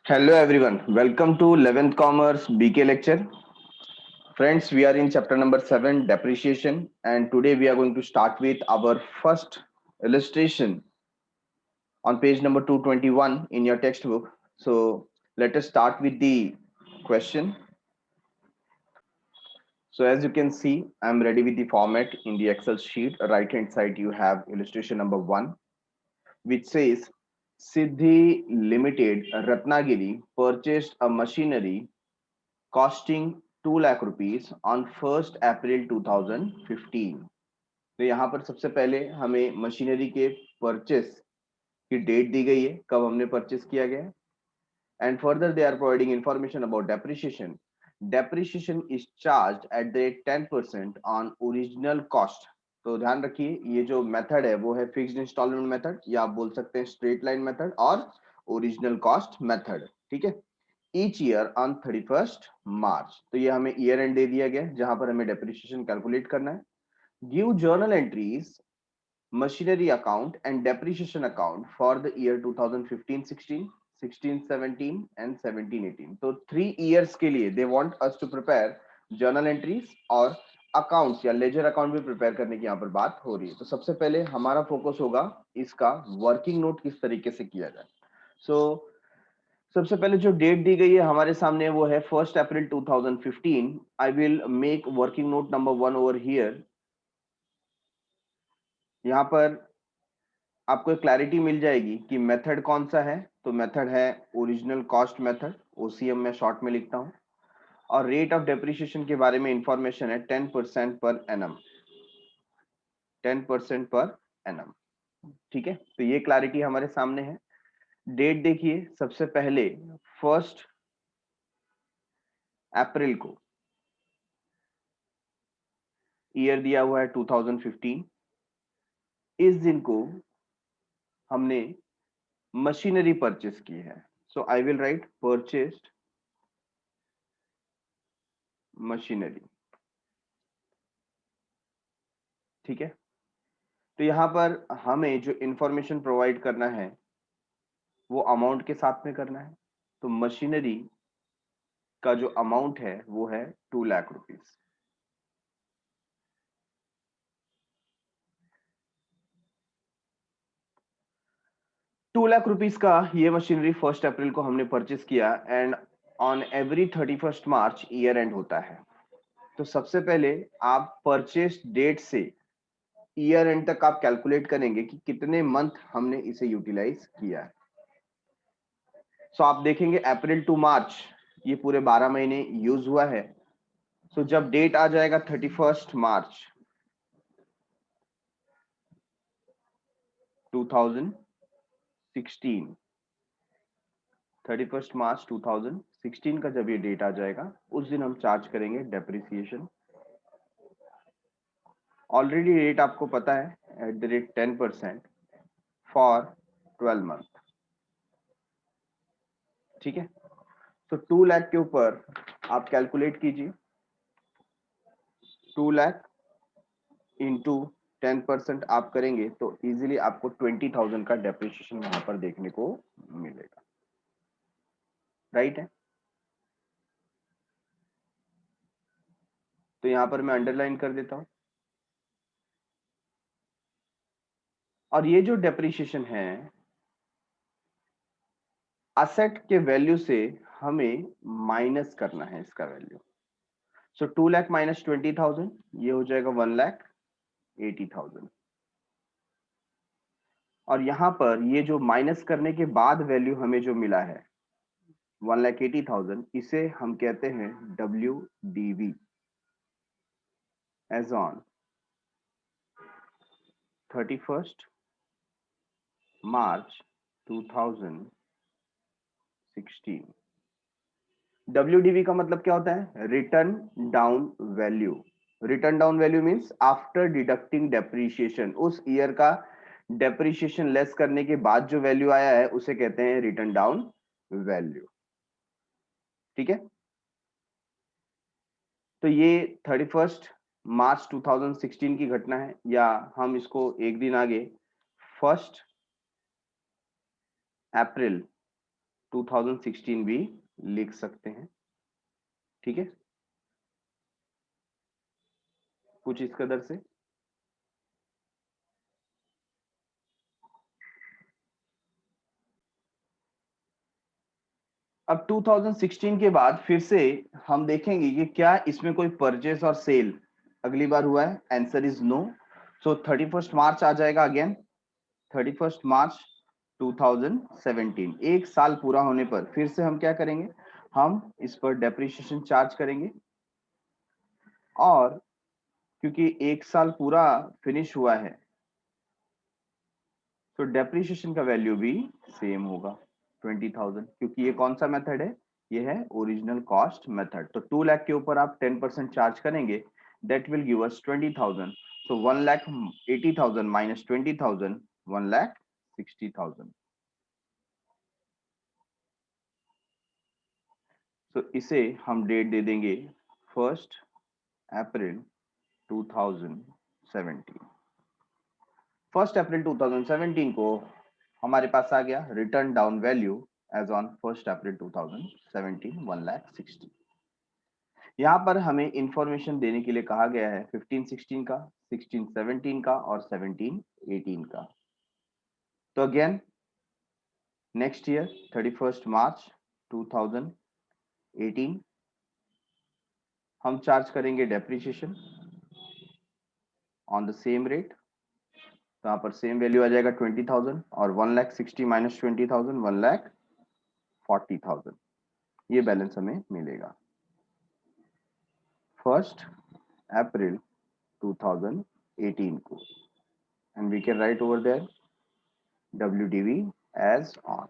Hello everyone, welcome to 11th Commerce BK lecture. Friends, we are in chapter number 7 depreciation, and today we are going to start with our first illustration on page number 221 in your textbook. So let us start with the question. So as you can see, I'm ready with the format in the Excel sheet. Right hand side you have illustration number 1, which says Siddhi Limited Ratnagiri purchased a machinery costing 2 lakh rupees on 1 April 2015। तो यहाँ पर सबसे पहले हमें machinery के purchase की date दी गई है, कब हमने परचेस किया गया, and further they are providing information about depreciation. Depreciation is charge at the rate 10% on original cost. तो ध्यान रखिए, ये जो मेथड है वो है फिक्स्ड इंस्टॉलमेंट मेथड, या आप बोल सकते हैं स्ट्रेट लाइन मेथड और ओरिजिनल कॉस्ट मेथड। ठीक है, ईच ईयर ऑन 31st मार्च। तो ये हमें ईयर एंड दे दिया गया जहां पर हमें डेप्रिसिएशन कैलकुलेट करना है। Give journal entries machinery account and depreciation account for the year 2015-16, 16-17 and 17-18। तो 3 years के लिए they want us to prepare journal entries और अकाउंट्स या लेजर अकाउंट भी प्रिपेयर करने की यहाँ पर बात हो रही है। तो सबसे पहले हमारा फोकस होगा इसका वर्किंग नोट किस तरीके से किया जाए। सो सबसे पहले जो डेट दी गई है हमारे सामने वो है 1 April 2015। I will make working note number 1 over here. यहाँ पर आपको एक क्लैरिटी मिल जाएगी कि मेथड कौन सा है। तो मेथड है ओरिजिनल कॉस्ट मेथड, ओसीएम में शॉर्ट में लिखता हूं, और रेट ऑफ डेप्रिसिएशन के बारे में इंफॉर्मेशन है 10% पर एनम, 10% पर एनम। ठीक है, तो ये क्लैरिटी हमारे सामने है। डेट देखिए, सबसे पहले 1 अप्रैल को ईयर दिया हुआ है 2015। इस दिन को हमने मशीनरी परचेस की है। So I will write purchased machinery. ठीक है, तो यहां पर हमें जो इंफॉर्मेशन प्रोवाइड करना है वो अमाउंट के साथ में करना है। तो मशीनरी का जो अमाउंट है वो है 2 lakh rupees. Two lakh rupees का ये मशीनरी 1 अप्रैल को हमने परचेस किया, and on every 31st March year end होता है। तो सबसे पहले आप परचेस डेट से ईयर एंड तक आप कैलकुलेट करेंगे कि कितने मंथ हमने इसे यूटिलाइज किया है। सो आप देखेंगे अप्रैल टू मार्च ये पूरे 12 महीने यूज हुआ है। सो जब डेट आ जाएगा 31st मार्च 2016, 31st मार्च 2016 का जब ये डेट आ जाएगा उस दिन हम चार्ज करेंगे डेप्रिसिएशन। ऑलरेडी रेट आपको पता है, eight the rate 10% for 12 month. ठीक है, तो 2 लाख के ऊपर आप कैलकुलेट कीजिए, 2 लाख इंटू 10% आप करेंगे तो इजीली आपको 20,000 का डेप्रिसिएशन वहां पर देखने को मिलेगा। राइट है, तो यहां पर मैं अंडरलाइन कर देता हूं। और ये जो डेप्रिसिएशन है असेट के वैल्यू से हमें माइनस करना है इसका वैल्यू। सो 2 लाख माइनस 20,000 ये हो जाएगा 1,80,000। और यहां पर ये जो माइनस करने के बाद वैल्यू हमें जो मिला है 1,80,000, इसे हम कहते हैं WDV, as on 31st March 2016। WDV का मतलब क्या होता है? Written down value. Written down value means after deducting depreciation, उस ईयर का डेप्रिसिएशन लेस करने के बाद जो वैल्यू आया है उसे कहते हैं रिटर्न डाउन वैल्यू। ठीक है, तो ये 31st मार्च 2016 की घटना है, या हम इसको एक दिन आगे 1 अप्रैल 2016 भी लिख सकते हैं, ठीक है, कुछ इस कदर से। अब 2016 के बाद फिर से हम देखेंगे कि क्या इसमें कोई परचेस और सेल अगली बार हुआ है। Answer is no. So 31 March आ जाएगा अगेन। 31 मार्च 2017, एक साल पूरा होने पर फिर से हम क्या करेंगे, हम इस पर डेप्रिसिएशन चार्ज करेंगे। और क्योंकि एक साल पूरा फिनिश हुआ है तो डेप्रिसिएशन का वैल्यू भी सेम होगा 20,000, क्योंकि ये कौन सा मेथड है, ये है ओरिजिनल कॉस्ट मेथड। तो 2 लाख के ऊपर आप 10% चार्ज करेंगे, that will give us 20,000। So 1,80,000 minus 20,000, 1,60,000। तो इसे हम डेट दे देंगे 1 अप्रैल 2017। 1 अप्रैल 2017 को हमारे पास आ गया written down value as on 1 April 2017, 1,60,000। यहाँ पर हमें इंफॉर्मेशन देने के लिए कहा गया है 15-16 का, 16-17 का और 17-18 का। तो अगेन नेक्स्ट ईयर 31 मार्च 2018 हम चार्ज करेंगे depreciation on the same rate. तो यहाँ पर सेम वैल्यू आ जाएगा 20,000 और 1,60,000 माइनस 20,000, 1,40,000। ये बैलेंस हमें मिलेगा 1 अप्रैल 2018 को। And we can write over there WDV as on।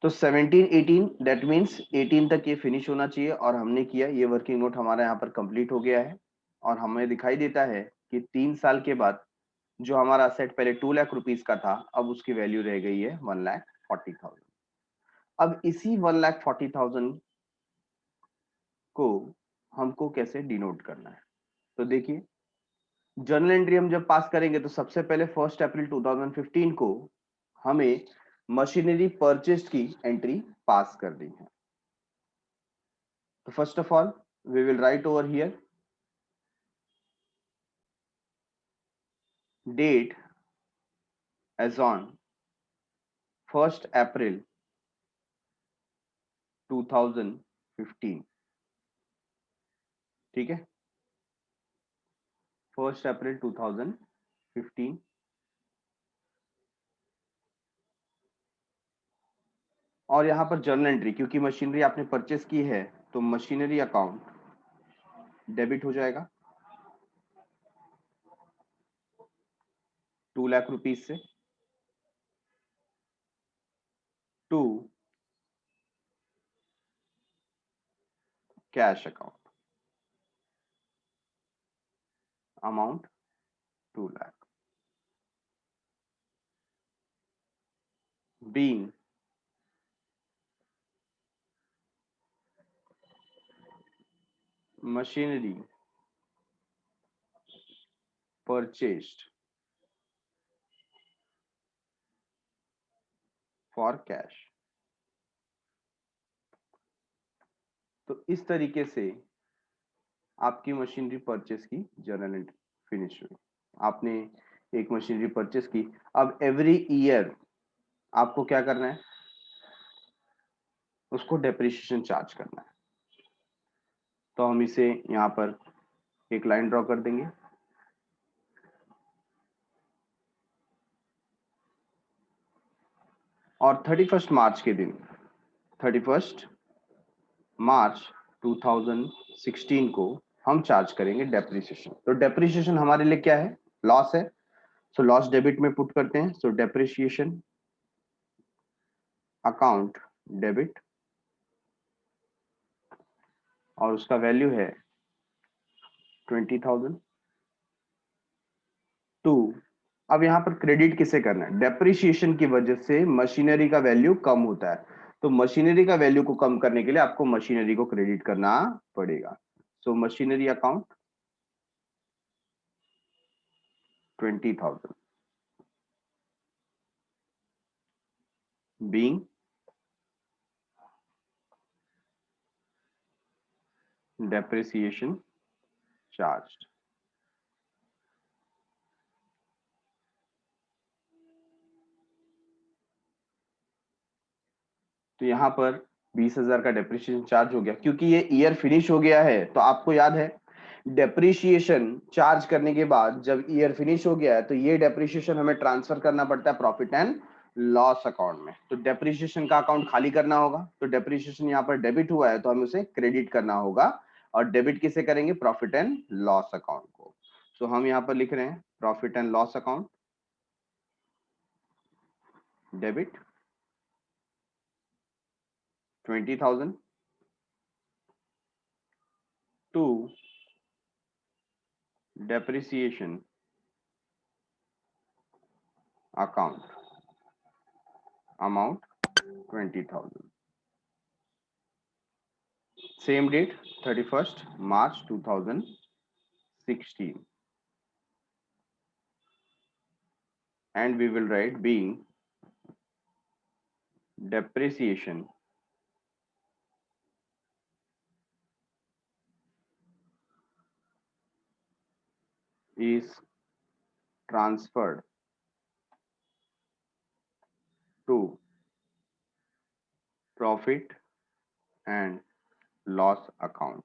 तो 17-18 दैट मीन्स 18 तक ये फिनिश होना चाहिए और हमने किया। ये वर्किंग नोट हमारा यहाँ पर कंप्लीट हो गया है और हमें दिखाई देता है कि 3 साल के बाद जो हमारा असेट पहले 2 लाख रुपीस का था अब उसकी वैल्यू रह गई है 1,40,000। अब इसी 1,40,000 को हमको कैसे डिनोट करना है, तो देखिए जर्नल एंट्री हम जब पास करेंगे तो सबसे पहले 1 अप्रैल 2015 को हमें मशीनरी परचेज की एंट्री पास करनी है। तो first of all we will write over here date as on 1 April 2015, ठीक है, 1 अप्रैल 2015। और यहां पर जर्नल एंट्री, क्योंकि मशीनरी आपने परचेस की है तो मशीनरी अकाउंट डेबिट हो जाएगा 2 लाख रुपीस से to cash account amount 2 lakh being machinery purchased for cash। तो इस तरीके से आपकी मशीनरी परचेस की जर्नल एंट्री फिनिश हुई। आपने एक मशीनरी परचेस की। अब एवरी ईयर आपको क्या करना है, उसको डेप्रिसिएशन चार्ज करना है। तो हम इसे यहाँ पर एक लाइन ड्रॉ कर देंगे और 31 मार्च के दिन 31 मार्च 2016 को हम चार्ज करेंगे डेप्रिसिएशन। तो डेप्रिसिएशन हमारे लिए क्या है, लॉस है। सो लॉस डेबिट में पुट करते हैं। सो डेप्रिसिएशन अकाउंट डेबिट और उसका वैल्यू है 20,000 टू। अब यहाँ पर क्रेडिट किसे करना है, डेप्रिसिएशन की वजह से मशीनरी का वैल्यू कम होता है। तो मशीनरी का वैल्यू को कम करने के लिए आपको मशीनरी को क्रेडिट करना पड़ेगा। सो machinery account 20,000 being depreciation charged। तो यहाँ पर 20,000 का डेप्रिसिएशन चार्ज हो गया, क्योंकि ये ईयर फिनिश हो गया है। तो आपको याद है डेप्रिसिएशन चार्ज करने के बाद जब ईयर फिनिश हो गया है तो ये डेप्रिसिएशन हमें ट्रांसफर करना पड़ता है प्रॉफिट एंड लॉस अकाउंट में। तो डेप्रिसिएशन का अकाउंट खाली करना होगा। तो डेप्रिसिएशन यहाँ पर डेबिट हुआ है तो हमें उसे क्रेडिट करना होगा। और डेबिट किसे करेंगे? प्रॉफिट एंड लॉस अकाउंट को। तो हम यहाँ पर लिख रहे हैं profit and loss account debit 20,000 to depreciation account amount 20,000। same date 31st March 2016, and we will write being depreciation is transferred to profit and loss account।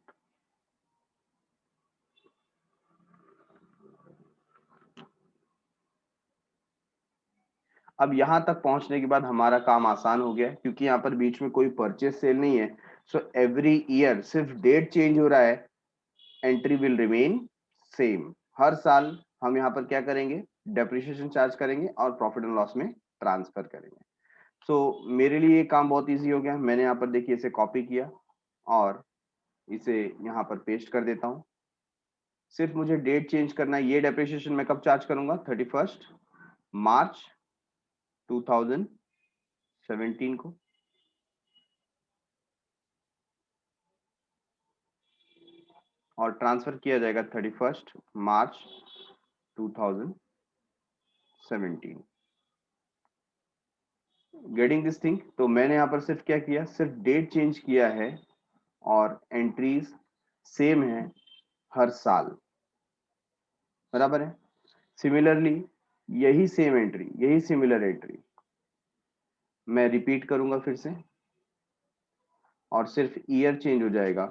अब यहां तक पहुंचने के बाद हमारा काम आसान हो गया, क्योंकि यहाँ पर बीच में कोई परचेज सेल नहीं है। सो एवरी ईयर सिर्फ डेट चेंज हो रहा है, एंट्री विल रिमेन सेम। हर साल हम यहाँ पर क्या करेंगे? डेप्रिसिएशन चार्ज करेंगे और प्रॉफिट एंड लॉस में ट्रांसफर करेंगे। सो मेरे लिए ये काम बहुत इजी हो गया। मैंने यहाँ पर देखिए इसे कॉपी किया और इसे यहाँ पर पेस्ट कर देता हूँ। सिर्फ मुझे डेट चेंज करना है। ये डेप्रिसिएशन मैं कब चार्ज करूंगा? 31st मार्च 2017 को। और ट्रांसफर किया जाएगा 31st March 2017। Getting this thing? तो मैंने यहाँ पर सिर्फ क्या किया? सिर्फ डेट चेंज किया है और एंट्रीज सेम है हर साल, बराबर है। सिमिलरली यही सेम एंट्री, यही सिमिलर एंट्री मैं रिपीट करूंगा फिर से, और सिर्फ ईयर चेंज हो जाएगा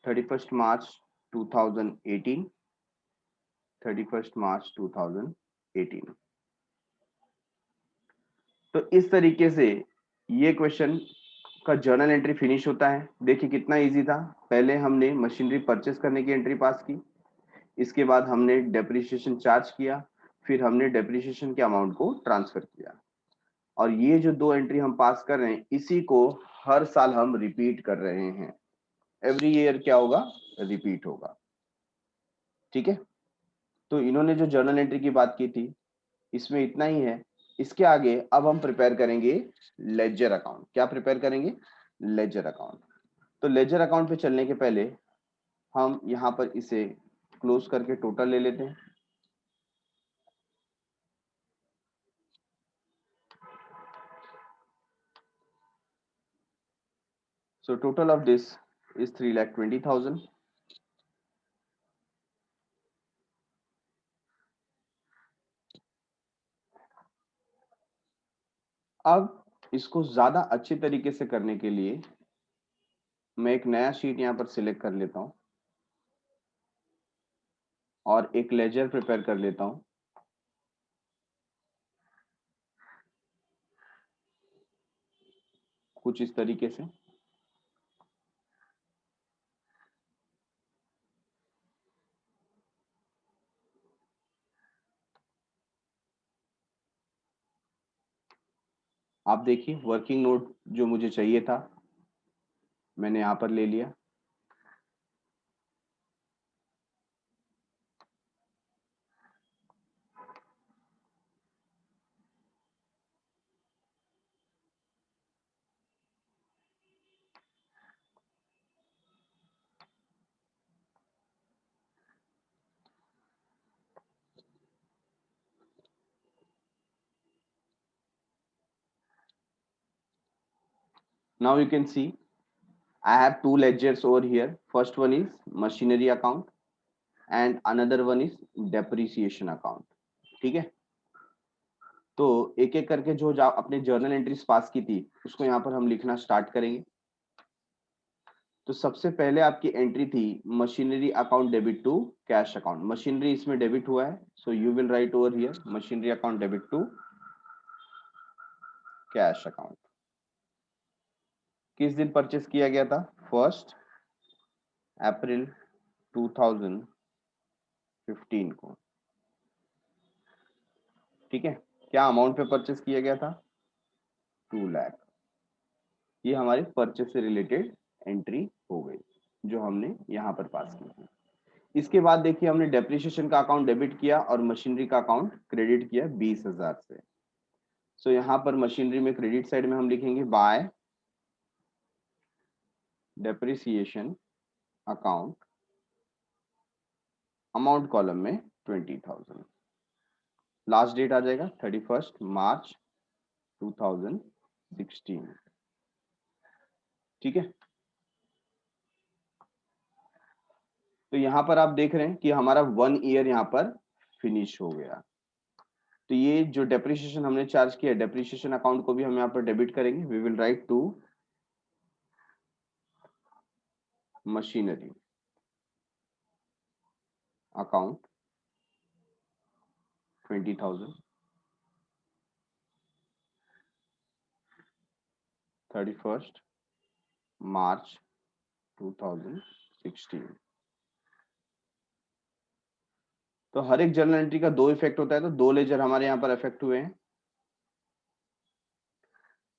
31st मार्च 2018, 31st मार्च 2018। तो इस तरीके से ये क्वेश्चन का जर्नल एंट्री फिनिश होता है। देखिए कितना इजी था। पहले हमने मशीनरी परचेस करने की एंट्री पास की, इसके बाद हमने डेप्रिसिएशन चार्ज किया, फिर हमने डेप्रिसिएशन के अमाउंट को ट्रांसफर किया। और ये जो दो एंट्री हम पास कर रहे हैं, इसी को हर साल हम रिपीट कर रहे हैं। एवरी ईयर क्या होगा? रिपीट होगा। ठीक है। तो इन्होंने जो जर्नल एंट्री की बात की थी, इसमें इतना ही है। इसके आगे अब हम प्रिपेयर करेंगे लेजर अकाउंट। क्या प्रिपेयर करेंगे? Ledger account. तो लेजर अकाउंट पे चलने के पहले हम यहाँ पर इसे क्लोज करके टोटल ले लेते हैं। So total of this is 3,20,000। अब इसको ज्यादा अच्छे तरीके से करने के लिए मैं एक नया शीट यहाँ पर सिलेक्ट कर लेता हूँ और एक लेजर प्रिपेयर कर लेता हूँ। कुछ इस तरीके से। आप देखिए वर्किंग नोट जो मुझे चाहिए था मैंने यहाँ पर ले लिया। Now you can see I have two ledgers over here. First one is machinery account and another one is depreciation account. ठीक है, तो एक एक करके जो अपने जर्नल एंट्रीज पास की थी उसको यहाँ पर हम लिखना स्टार्ट करेंगे। तो सबसे पहले आपकी एंट्री थी machinery account debit to cash account. Machinery इसमें डेबिट हुआ है, so you will write over here machinery account debit to cash account. किस दिन परचेस किया गया था? 1 अप्रैल 2015 को। ठीक है, क्या अमाउंट पे परचेस किया गया था? 2 लाख। ये हमारी परचेस से रिलेटेड एंट्री हो गई जो हमने यहाँ पर पास की थी। इसके बाद देखिए हमने डेप्रिसिएशन का अकाउंट डेबिट किया और मशीनरी का अकाउंट क्रेडिट किया 20,000 से। सो यहाँ पर मशीनरी में क्रेडिट साइड में हम लिखेंगे bye depreciation account, amount column में 20,000। लास्ट डेट आ जाएगा 31 मार्च 2016। ठीक है, तो यहाँ पर आप देख रहे हैं कि हमारा 1 ईयर यहाँ पर फिनिश हो गया। तो ये जो डेप्रिसिएशन हमने चार्ज किया, डेप्रिसिएशन अकाउंट को भी हम यहाँ पर डेबिट करेंगे। We will write to machinery account 20,000, 31 March 2016। तो हर एक जर्नल एंट्री का 2 इफेक्ट होता है, तो 2 लेजर हमारे यहाँ पर इफेक्ट हुए हैं।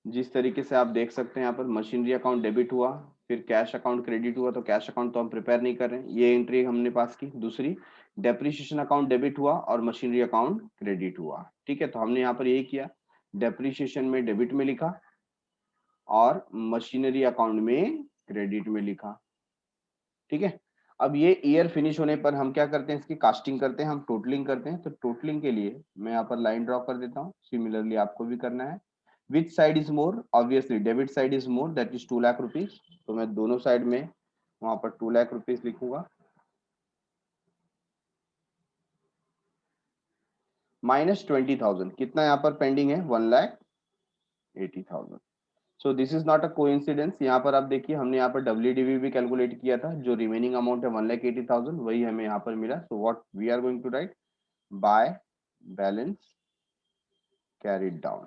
जिस तरीके से आप देख सकते हैं यहाँ पर मशीनरी अकाउंट डेबिट हुआ, फिर कैश अकाउंट क्रेडिट हुआ। तो कैश अकाउंट तो हम प्रिपेयर नहीं कर रहे हैं, ये एंट्री हमने पास की। दूसरी डेप्रिसिएशन अकाउंट डेबिट हुआ और मशीनरी अकाउंट क्रेडिट हुआ। ठीक है, तो हमने यहाँ पर यही किया, डेप्रिसिएशन में डेबिट में लिखा और मशीनरी अकाउंट में क्रेडिट में लिखा। ठीक है, अब ये ईयर फिनिश होने पर हम क्या करते हैं, इसकी कास्टिंग करते हैं, हम टोटलिंग करते हैं। तो टोटलिंग के लिए मैं यहाँ पर लाइन ड्रॉ कर देता हूँ, सिमिलरली आपको भी करना है। Which side is more? Obviously debit side is more, that is 2 lakh rupees. तो मैं दोनों साइड में वहां पर 2 लाख रुपीज लिखूंगा। माइनस 20,000, कितना यहाँ पर पेंडिंग है? 1,80,000। So this is not a coincidence. यहाँ पर आप देखिए हमने यहाँ पर WDV भी कैलकुलेट किया था, जो रिमेनिंग अमाउंट है 1,80,000 वही हमें यहाँ पर मिला। So what we are going to write, by balance carried down.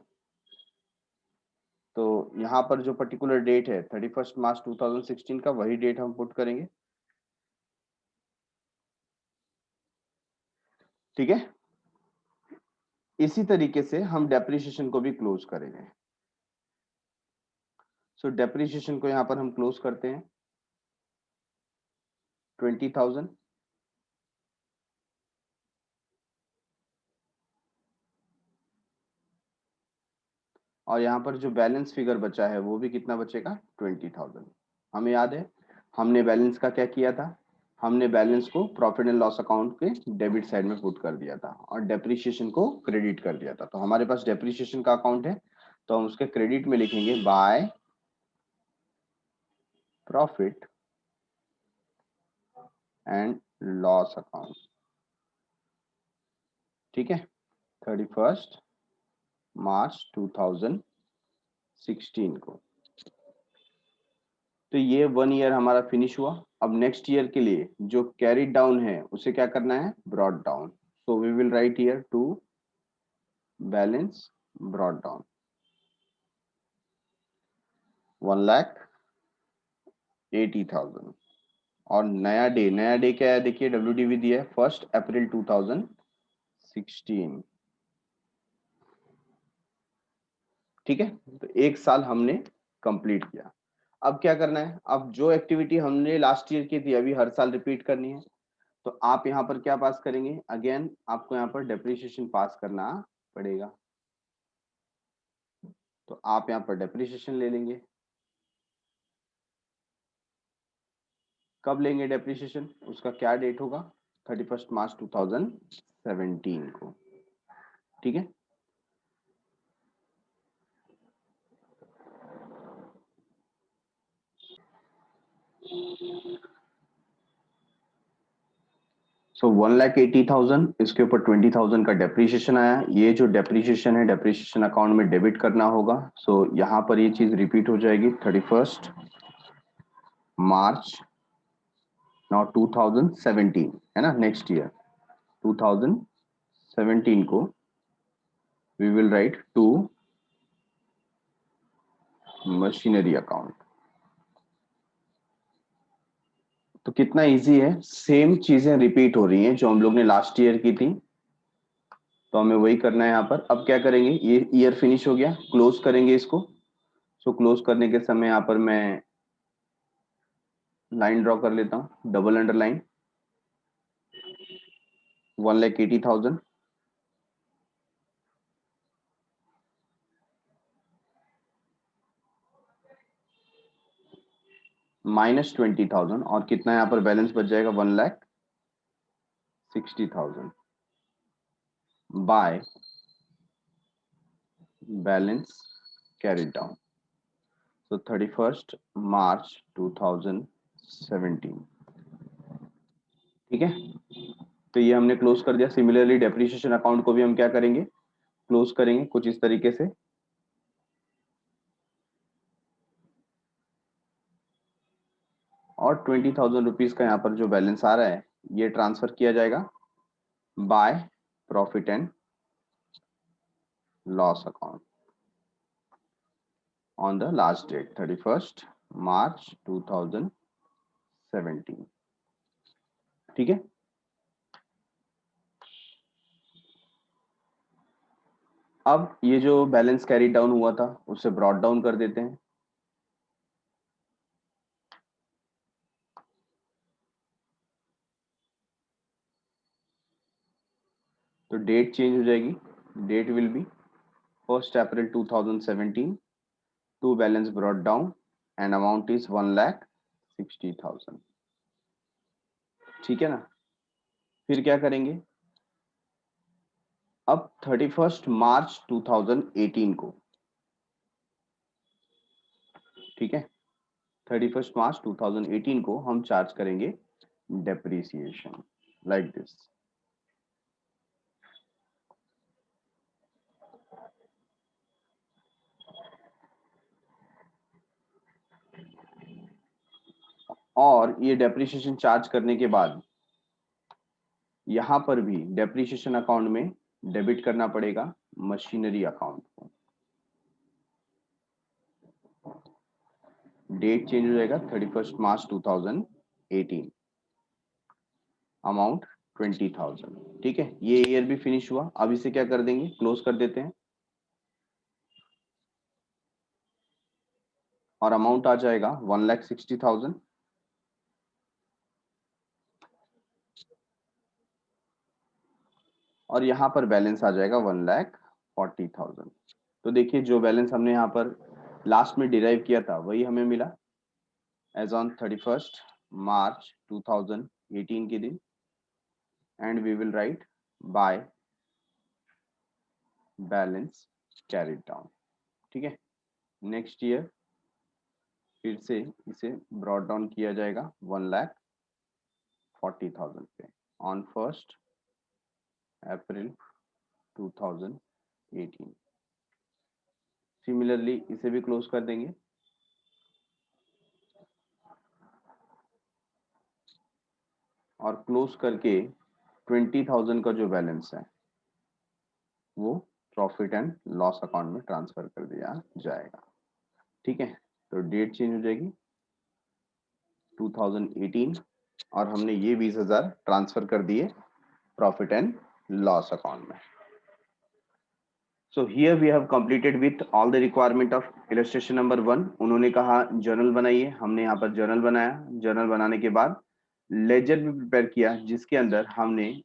तो यहाँ पर जो पर्टिकुलर डेट है 31 मार्च 2016 का, वही डेट हम पुट करेंगे। ठीक है, इसी तरीके से हम डेप्रिसिएशन को भी क्लोज करेंगे। सो डेप्रिसिएशन को यहाँ पर हम क्लोज करते हैं 20,000। और यहाँ पर जो बैलेंस फिगर बचा है वो भी कितना बचेगा? 20,000। हमें याद है हमने बैलेंस का क्या किया था, हमने बैलेंस को प्रॉफिट एंड लॉस अकाउंट के डेबिट साइड में पुट कर दिया था और डेप्रिसिएशन को क्रेडिट कर दिया था। तो हमारे पास डेप्रिसिएशन का अकाउंट है, तो हम उसके क्रेडिट में लिखेंगे bye profit and loss account. ठीक है, 31 मार्च 2016 को। तो ये 1 ईयर हमारा फिनिश हुआ। अब नेक्स्ट ईयर के लिए जो कैरिड डाउन है उसे क्या करना है? Brought down. So we will write here to balance brought down 1,80,000। और नया डे क्या है? देखिए WDV दिया है 1 अप्रैल 2016। ठीक है, तो 1 साल हमने कंप्लीट किया। अब क्या करना है, अब जो एक्टिविटी हमने लास्ट ईयर की थी अभी हर साल रिपीट करनी है। तो आप यहाँ पर क्या पास करेंगे? अगेन आपको यहाँ पर डेप्रिसिएशन पास करना पड़ेगा। तो आप यहाँ पर डेप्रिसिएशन ले लेंगे। कब लेंगे डेप्रिसिएशन? उसका क्या डेट होगा? 31 मार्च 2017 को। ठीक है, सो 1,80,000, इसके ऊपर 20,000 का डेप्रीशिएशन आया। ये जो डेप्रीशिएशन है डेप्रीशिएशन अकाउंट में डेबिट करना होगा। सो यहाँ पर ये चीज रिपीट हो जाएगी 31 मार्च नाउ 2017, है ना, नेक्स्ट ईयर 2017 को we will write to machinery account. तो कितना इजी है, सेम चीजें रिपीट हो रही हैं जो हम लोग ने लास्ट ईयर की थी, तो हमें वही करना है यहाँ पर। अब क्या करेंगे, ये ईयर फिनिश हो गया, क्लोज करेंगे इसको। सो क्लोज करने के समय यहाँ पर मैं लाइन ड्रॉ कर लेता हूँ, डबल अंडरलाइन, 1,80,000 माइनस 20,000, और कितना यहाँ पर बैलेंस बच जाएगा, 1,60,000 बाय बैलेंस कैरिड डाउन। सो 31 मार्च 2017, ठीक है। तो ये हमने क्लोज कर दिया। सिमिलरली डेप्रिसिएशन अकाउंट को भी हम क्या करेंगे, क्लोज करेंगे कुछ इस तरीके से। और 20,000 रुपीज का यहाँ पर जो बैलेंस आ रहा है ये ट्रांसफर किया जाएगा by profit and loss account on the last date 31 March 2017, ठीक है। अब ये जो बैलेंस कैरी डाउन हुआ था उसे ब्रॉट डाउन कर देते हैं। तो डेट चेंज हो जाएगी, date will be 1 April 2017 to balance brought down and amount is 1,60,000, ठीक है ना। फिर क्या करेंगे, अब 31 मार्च 2018 को, ठीक है, 31 मार्च 2018 को हम चार्ज करेंगे डेप्रीसिएशन लाइक दिस। और ये डेप्रीसिएशन चार्ज करने के बाद यहां पर भी डेप्रीसिएशन अकाउंट में डेबिट करना पड़ेगा मशीनरी अकाउंट को। डेट चेंज हो जाएगा 31 मार्च 2018, अमाउंट 20,000, ठीक है। ये ईयर भी फिनिश हुआ। अब इसे क्या कर देंगे, क्लोज कर देते हैं, और अमाउंट आ जाएगा 1,60,000। और यहाँ पर बैलेंस आ जाएगा 1,40,000। तो देखिए जो बैलेंस हमने यहाँ पर लास्ट में डिराइव किया था वही हमें मिला एज ऑन 31 मार्च 2018 के दिन, and we will write by balance carried down, ठीक है। नेक्स्ट ईयर फिर से इसे ब्रॉट डाउन किया जाएगा 1,40,000 पे ऑन 1 अप्रैल 2018। सिमिलरली इसे भी क्लोज कर देंगे, और क्लोज करके 20,000 का जो बैलेंस है वो प्रॉफिट एंड लॉस अकाउंट में ट्रांसफर कर दिया जाएगा, ठीक है। तो डेट चेंज हो जाएगी 2018, और हमने ये 20,000 ट्रांसफर कर दिए प्रॉफिट एंड लॉस अकाउंट में। So here we have completed with all the requirement of illustration number 1। उन्होंने कहा जर्नल बनाइए, हमने यहाँ पर जर्नल बनाया। जर्नल बनाने के बाद लेजर भी प्रिपेयर किया जिसके अंदर हमने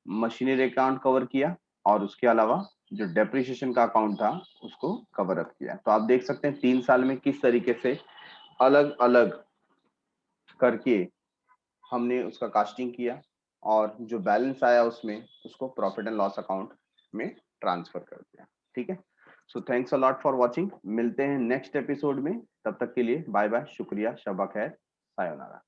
मशीनरी अकाउंट कवर किया, और उसके अलावा जो डेप्रिसिएशन का अकाउंट था उसको कवर अप किया। तो आप देख सकते हैं 3 साल में किस तरीके से अलग अलग करके हमने उसका कास्टिंग किया, और जो बैलेंस आया उसमें उसको प्रॉफिट एंड लॉस अकाउंट में ट्रांसफर कर दिया, ठीक है। So thanks a lot for watching. मिलते हैं नेक्स्ट एपिसोड में, तब तक के लिए बाय बाय, शुक्रिया, शबा खैर। Sayonara.